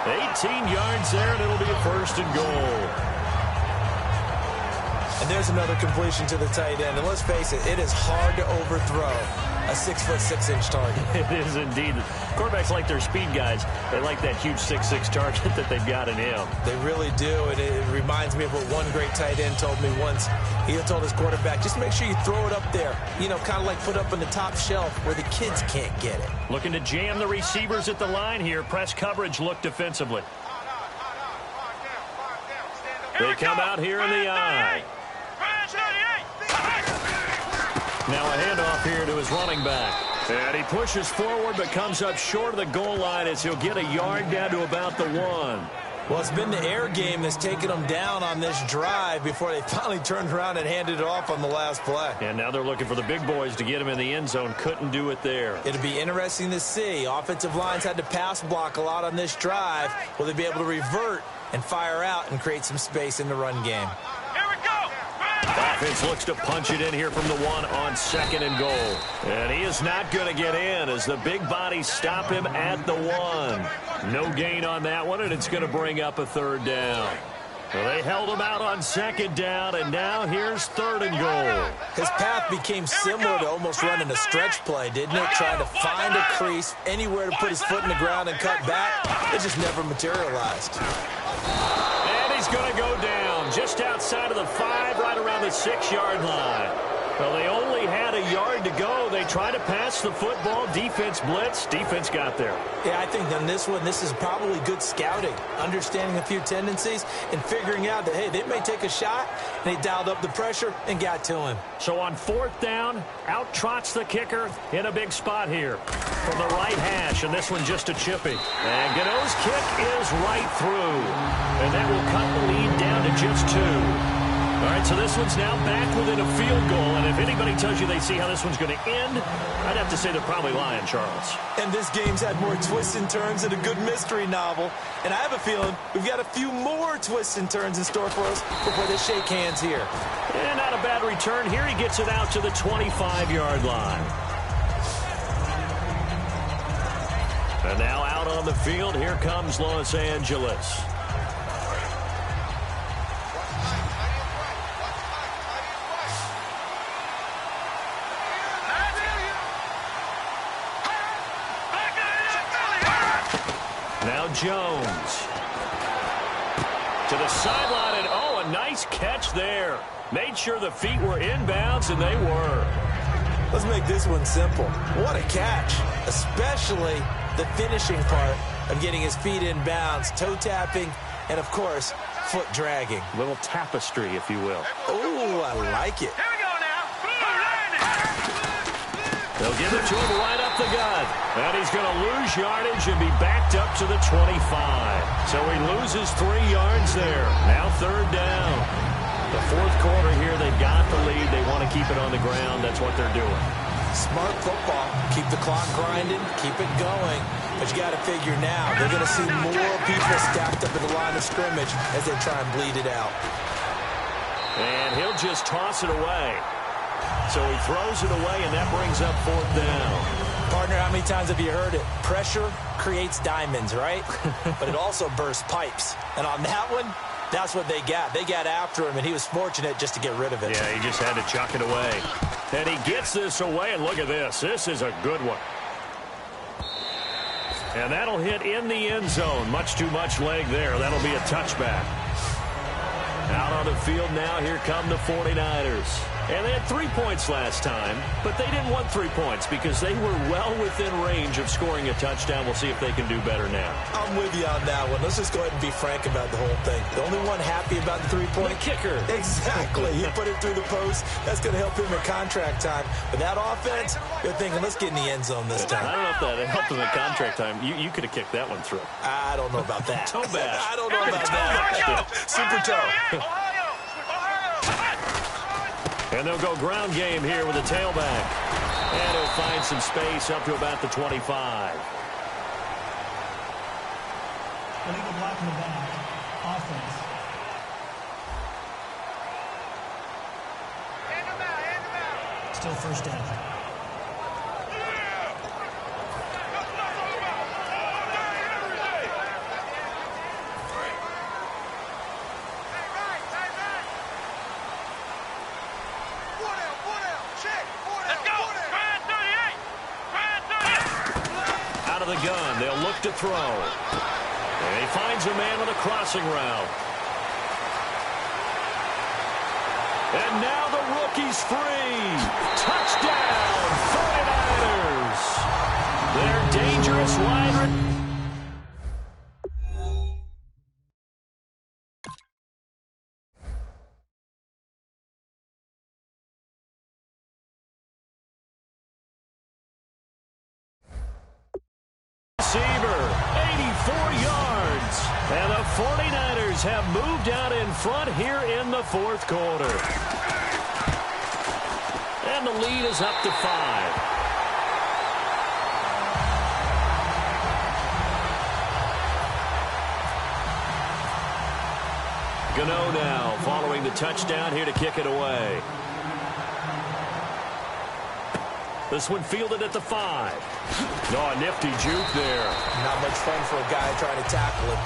18 yards there, and it'll be a 1st and goal. And there's another completion to the tight end. And let's face it, it is hard to overthrow a 6'6" target. It is indeed. Quarterbacks like their speed guys. They like that huge 6'6" target that they've got in him. They really do, and it reminds me of what one great tight end told me once. He told his quarterback, just make sure you throw it up there. You know, kind of like put up on the top shelf where the kids can't get it. Looking to jam the receivers at the line here. Press coverage look defensively. They come out here in the eye. Now a handoff here to his running back. And he pushes forward but comes up short of the goal line as he'll get a yard down to about the 1. Well, it's been the air game that's taken them down on this drive before they finally turned around and handed it off on the last play. And now they're looking for the big boys to get him in the end zone. Couldn't do it there. It'll be interesting to see. Offensive lines had to pass block a lot on this drive. Will they be able to revert and fire out and create some space in the run game? Offense looks to punch it in here from the 1 on 2nd and goal. And he is not going to get in as the big bodies stop him at the 1. No gain on that one, and it's going to bring up a 3rd down. Well, they held him out on 2nd down, and now here's 3rd and goal. His path became similar to almost running a stretch play, didn't it? Trying to find a crease, anywhere to put his foot in the ground and cut back. It just never materialized. And he's going to go down just outside of the 5, right around the 6-yard line. Well, they only had a yard to go. They tried to pass the football. Defense blitz. Defense got there. Yeah, I think on this one, this is probably good scouting, understanding a few tendencies, and figuring out that, hey, they may take a shot, and they dialed up the pressure and got to him. So on 4th down, out trots the kicker in a big spot here from the right hash, and this one just a chippy. And Gano's kick is right through, and that will cut the lead down to just 2. All right, so this one's now back within a field goal, and if anybody tells you they see how this one's going to end, I'd have to say they're probably lying, Charles. And this game's had more twists and turns than a good mystery novel. And I have a feeling we've got a few more twists and turns in store for us before they shake hands here. And not a bad return here. He gets it out to the 25-yard line. And now out on the field, here comes Los Angeles. Now Jones to the sideline, and oh, a nice catch there. Made sure the feet were inbounds, and they were. Let's make this one simple. What a catch, especially the finishing part of getting his feet in bounds, toe tapping, and, of course, foot dragging. Little tapestry, if you will. Oh, I like it. Here we go now. They'll give it to him right up the gut. And he's going to lose yardage and be backed up to the 25. So he loses 3 yards there. Now third down. The fourth quarter here, they've got the lead. They want to keep it on the ground. That's what they're doing. Smart football. Keep the clock grinding. Keep it going. But you got to figure now, they're going to see more people stacked up at the line of scrimmage as they try and bleed it out. And he'll just toss it away. So he throws it away, and that brings up fourth down. Partner, how many times have you heard it? Pressure creates diamonds, right? But it also bursts pipes. And on that one, that's what they got. They got after him, and he was fortunate just to get rid of it. Yeah, he just had to chuck it away. And he gets this away, and look at this. This is a good one. And that'll hit in the end zone. Much too much leg there. That'll be a touchback. Out on the field now, here come the 49ers. And they had 3 points last time, but they didn't want 3 points because they were well within range of scoring a touchdown. We'll see if they can do better now. I'm with you on that one. Let's just go ahead and be frank about the whole thing. The only one happy about the 3-point kicker. Exactly. He put it through the post. That's going to help him in contract time. But that offense, they're thinking, let's get in the end zone this time. I don't know if that helped him in contract time. You could have kicked that one through. I don't know about that. Toe bash. I don't know about that. Super toe. And they'll go ground game here with a tailback. And he'll find some space up to about the 25. Illegal block in the back. Offense. Still first down. The gun. They'll look to throw. And he finds a man on a crossing route. And now the rookie's free. Touchdown, 49ers. They're dangerous wide. Receiver, 84 yards. And the 49ers have moved out in front here in the fourth quarter. And the lead is up to 5. Gano now following the touchdown here to kick it away. This one fielded at the 5. Oh, a nifty juke there. Not much fun for a guy trying to tackle him.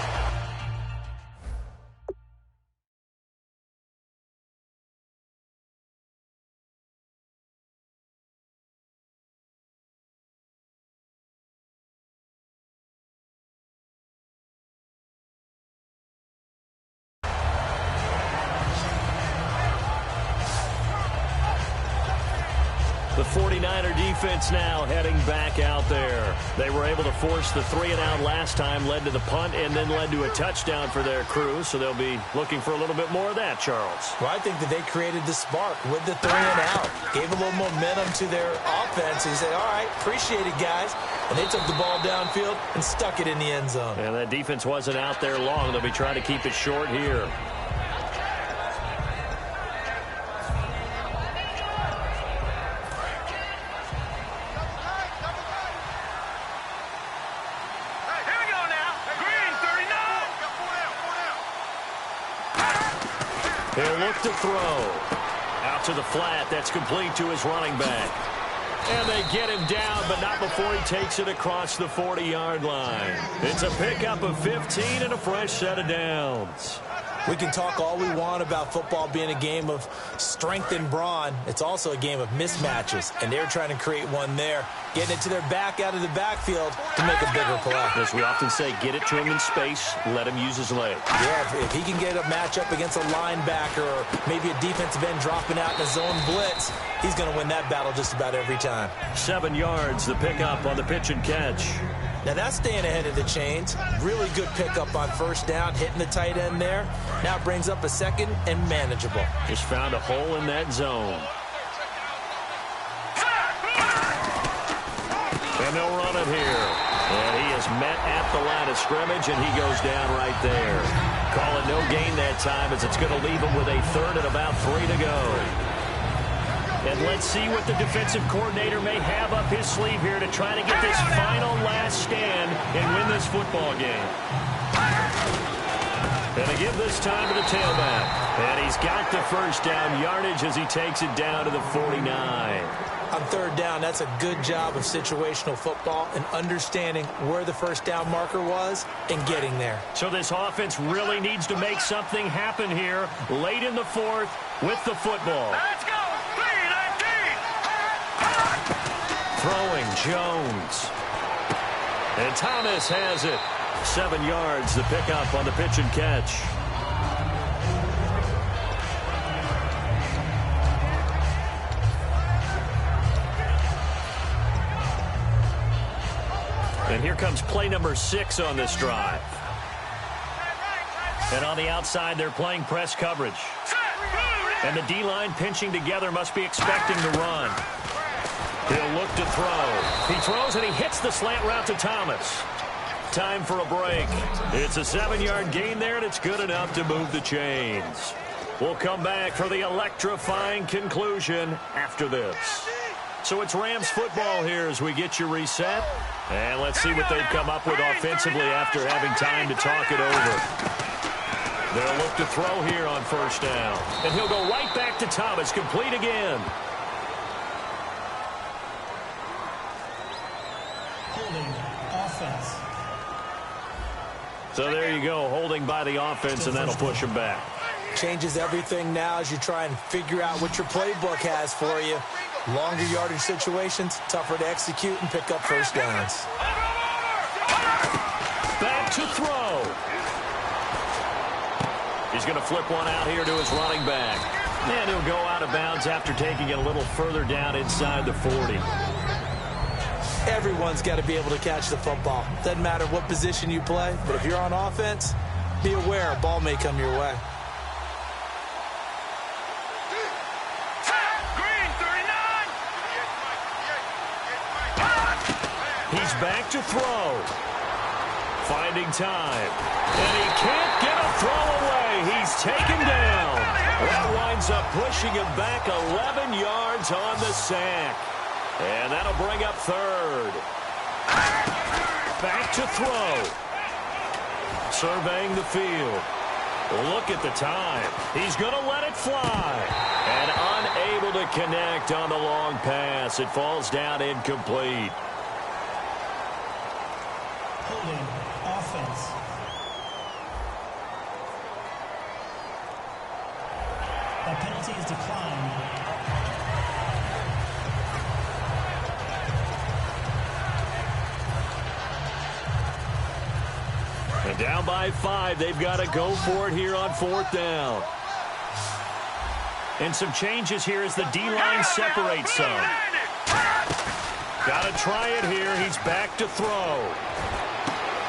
The 49er defense now heading back out there. They were able to force the 3-and-out last time, led to the punt, and then led to a touchdown for their crew. So they'll be looking for a little bit more of that, Charles. Well, I think that they created the spark with the 3-and-out. Gave a little momentum to their offense. They said, all right, appreciate it, guys. And they took the ball downfield and stuck it in the end zone. And that defense wasn't out there long. They'll be trying to keep it short here. He'll look to throw. Out to the flat. That's complete to his running back. And they get him down, but not before he takes it across the 40-yard line. It's a pickup of 15 and a fresh set of downs. We can talk all we want about football being a game of strength and brawn. It's also a game of mismatches, and they're trying to create one there, getting it to their back out of the backfield to make a bigger play. As we often say, get it to him in space, let him use his leg. Yeah, if he can get a matchup against a linebacker or maybe a defensive end dropping out in a zone blitz, he's going to win that battle just about every time. 7 yards, the pickup on the pitch and catch. Now that's staying ahead of the chains. Really good pickup on first down, hitting the tight end there. Now it brings up a second and manageable. Just found a hole in that zone. And they'll run it here. And he is met at the line of scrimmage, and he goes down right there. Call it no gain that time, as it's going to leave him with a third and about 3 to go. And let's see what the defensive coordinator may have up his sleeve here to try to get this final last stand and win this football game. And they give this time to the tailback. And he's got the first down yardage as he takes it down to the 49. On third down, that's a good job of situational football and understanding where the first down marker was and getting there. So this offense really needs to make something happen here late in the fourth with the football. Let's go. Throwing Jones. And Thomas has it. 7 yards, the pickup on the pitch and catch. And here comes play number 6 on this drive. And on the outside, they're playing press coverage. And the D-line pinching together must be expecting to run. He'll look to throw. He throws and he hits the slant route to Thomas. Time for a break. It's a 7-yard gain there, and it's good enough to move the chains. We'll come back for the electrifying conclusion after this. So it's Rams football here as we get you reset. And let's see what they've come up with offensively after having time to talk it over. They'll look to throw here on first down. And he'll go right back to Thomas, complete again. Offense. So there you go, holding by the offense, and that'll push him back. Changes everything now as you try and figure out what your playbook has for you. Longer yardage situations, tougher to execute and pick up first downs. Back to throw. He's going to flip one out here to his running back. And he'll go out of bounds after taking it a little further down inside the 40. Everyone's got to be able to catch the football. Doesn't matter what position you play, but if you're on offense, be aware a ball may come your way. Green 39. He's back to throw. Finding time. And he can't get a throw away. He's taken down. That winds up pushing him back 11 yards on the sack. And that'll bring up third. Back to throw. Surveying the field. Look at the time. He's going to let it fly. And unable to connect on the long pass. It falls down incomplete. Holding offense. That penalty is declined. And down by 5, they've got to go for it here on fourth down. And some changes here as the D-line separates some. Got to try it here. He's back to throw.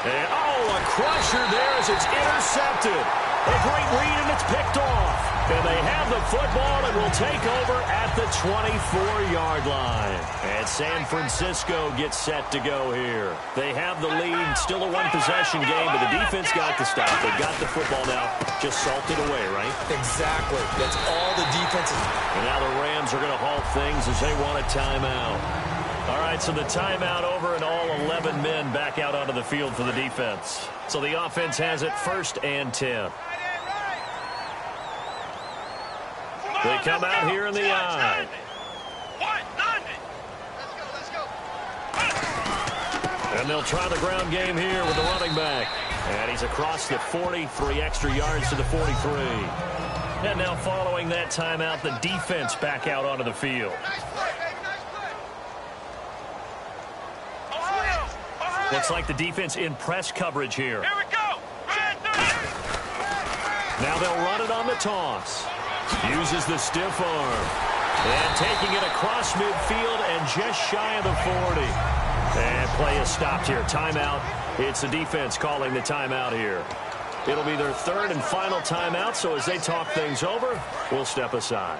And, a crusher there as it's intercepted. A great read, and it's picked off. And they have the football and will take over at the 24-yard line. And San Francisco gets set to go here. They have the lead, still a one-possession game, but the defense got the stop. They got the football now, just salted away, right? Exactly. That's all the defense is. And now the Rams are going to halt things as they want a timeout. All right, so the timeout over and all 11 men back out onto the field for the defense. So the offense has it 1st and 10. They come out here in the I. And they'll try the ground game here with the running back. And he's across the 40, 3 extra yards to the 43. And now following that timeout, the defense back out onto the field. Looks like the defense in press coverage here. Here we go. Now they'll run it on the toss. Uses the stiff arm. And taking it across midfield and just shy of the 40. And play is stopped here. Timeout. It's the defense calling the timeout here. It'll be their third and final timeout, so as they talk things over, we'll step aside.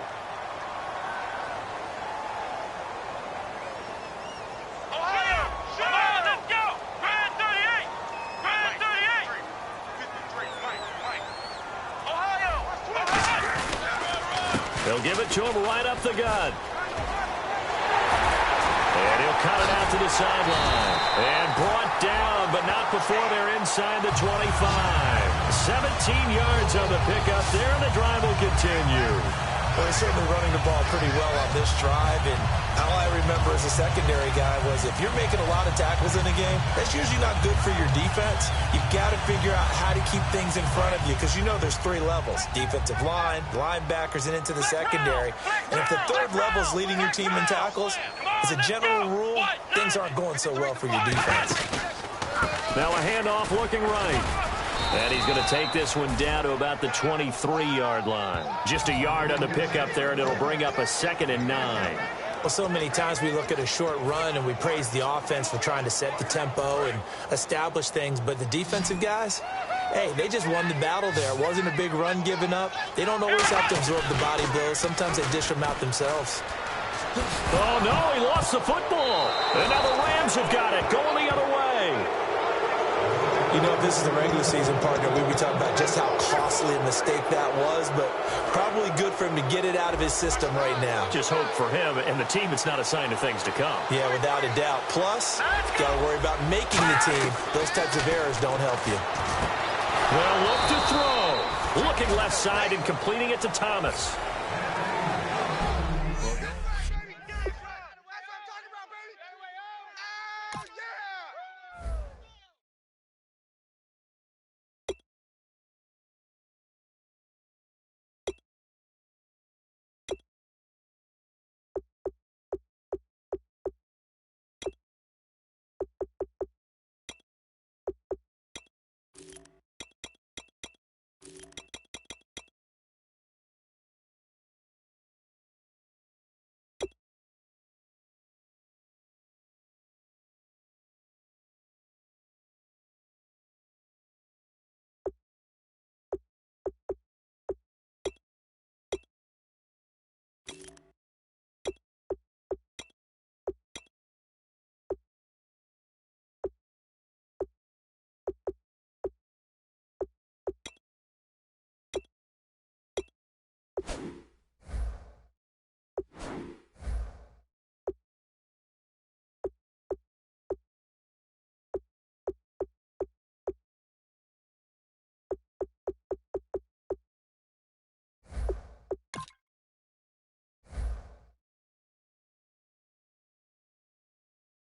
Ohio, let's go. Brand 38. Brand 38. Ohio. They'll give it to him right up the gut. And he'll cut it out to the sideline. And brought down, but not before they're inside the 25. 17 yards on the pickup there, and the drive will continue. Well, they're certainly running the ball pretty well on this drive, and all I remember as a secondary guy was if you're making a lot of tackles in a game, that's usually not good for your defense. You've got to figure out how to keep things in front of you because you know there's 3 levels, defensive line, linebackers, and into the secondary. And if the third level is leading your team in tackles, as a general rule, things aren't going so well for your defense. Now a handoff looking right. And he's going to take this one down to about the 23-yard line. Just a yard on the pickup there, and it'll bring up a 2nd and 9. Well, so many times we look at a short run and we praise the offense for trying to set the tempo and establish things, but the defensive guys, hey, they just won the battle there. It wasn't a big run given up. They don't always have to absorb the body blows. Sometimes they dish them out themselves. Oh, no, he lost the football. And now the Rams have got it, going the other way. You know, if this is the regular season, partner, we'd be talking about just how costly a mistake that was, but probably good for him to get it out of his system right now. Just hope for him and the team it's not a sign of things to come. Yeah, without a doubt. Plus, got to worry about making the team. Those types of errors don't help you. Well, look to throw. Looking left side and completing it to Thomas.